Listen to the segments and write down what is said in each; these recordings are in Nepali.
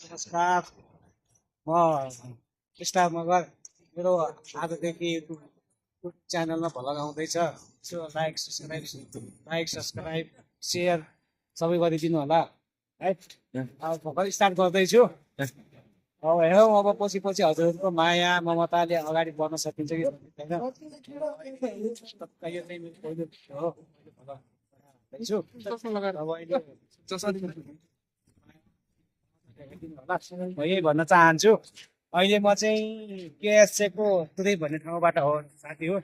नमस्कार म स्टार मगर मेरो आजदेखि युट्युब च्यानलमा भ्लग आउँदैछ सो लाइक सब्सक्राइब सेयर सबै गरिदिनु होला है अब भर्खर स्टार्ट गर्दैछु अब हेरौँ अब पछि पछि हजुरहरूको माया ममताले अगाडि बढ्न सकिन्छ कि सक्दैन यो चाहिँ मेरो पहिलो भिडियो हो मैले भ्लग बनाउँदैछु अब अहिले म यही भन्न चाहन्छु अहिले म चाहिँ केएसएको तुरै भन्ने ठाउँबाट हो साथी हो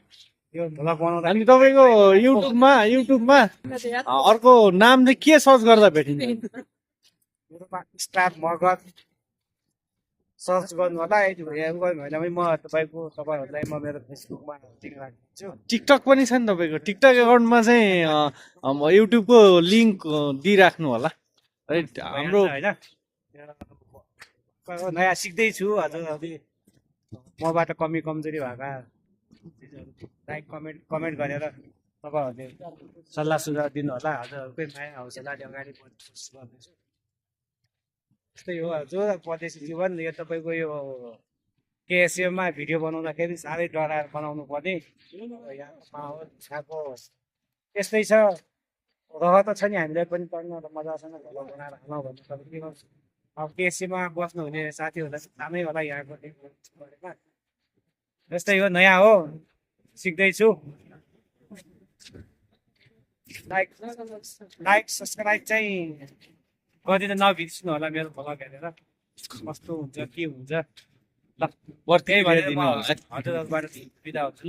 यो भ्लग बनाउँदा अनि तपाईँको युट्युबमा अर्को नाम चाहिँ के सर्च गर्दा भेटिन्छ? मेरोमा स्टार मगर सर्च गर्नु होला यदि भएन भने म तपाईँहरूलाई म मेरो फेसबुकमा लिङ्क राखिदिन्छु। टिकटक पनि छ नि तपाईँको? टिकटक एकाउन्टमा चाहिँ युट्युबको लिङ्क दिइराख्नु होला है। हाम्रो होइन नयाँ सिक्दैछु हजुर मबाट कमजोरी भएका लाइक कमेन्ट गरेर तपाईँहरूले सल्लाह सुझाव दिनु होला हजुरहरूकै माया हौसलाले अगाडि बढ्ने कोसिस गर्दैछु। त्यस्तै हो हजुर परदेशी जीवन यो तपाईँको यो केएसएममा भिडियो बनाउँदाखेरि साह्रै डराएर बनाउनु पर्ने यहाँको माहौल यहाँको त्यस्तै छ रह त छ नि हामीलाई पनि पढ्न मजासँग घर बनाएर हालौँ भन्ने तर के गर्छु अब केएससीमा बस्नुहुने साथीहरूलाई थाहा होला यहाँको बारेमा। जस्तै हो नयाँ हो सिक्दैछु लाइक सब्सक्राइब चाहिँ गरिदिन नबिर्सिनु होला मेरो भ्लग हेरेर कस्तो हुन्छ के हुन्छ ल बढ्दै त्यही भनेर दिनु म होला है। हजुरहरूबाट बिदा हुन्छु।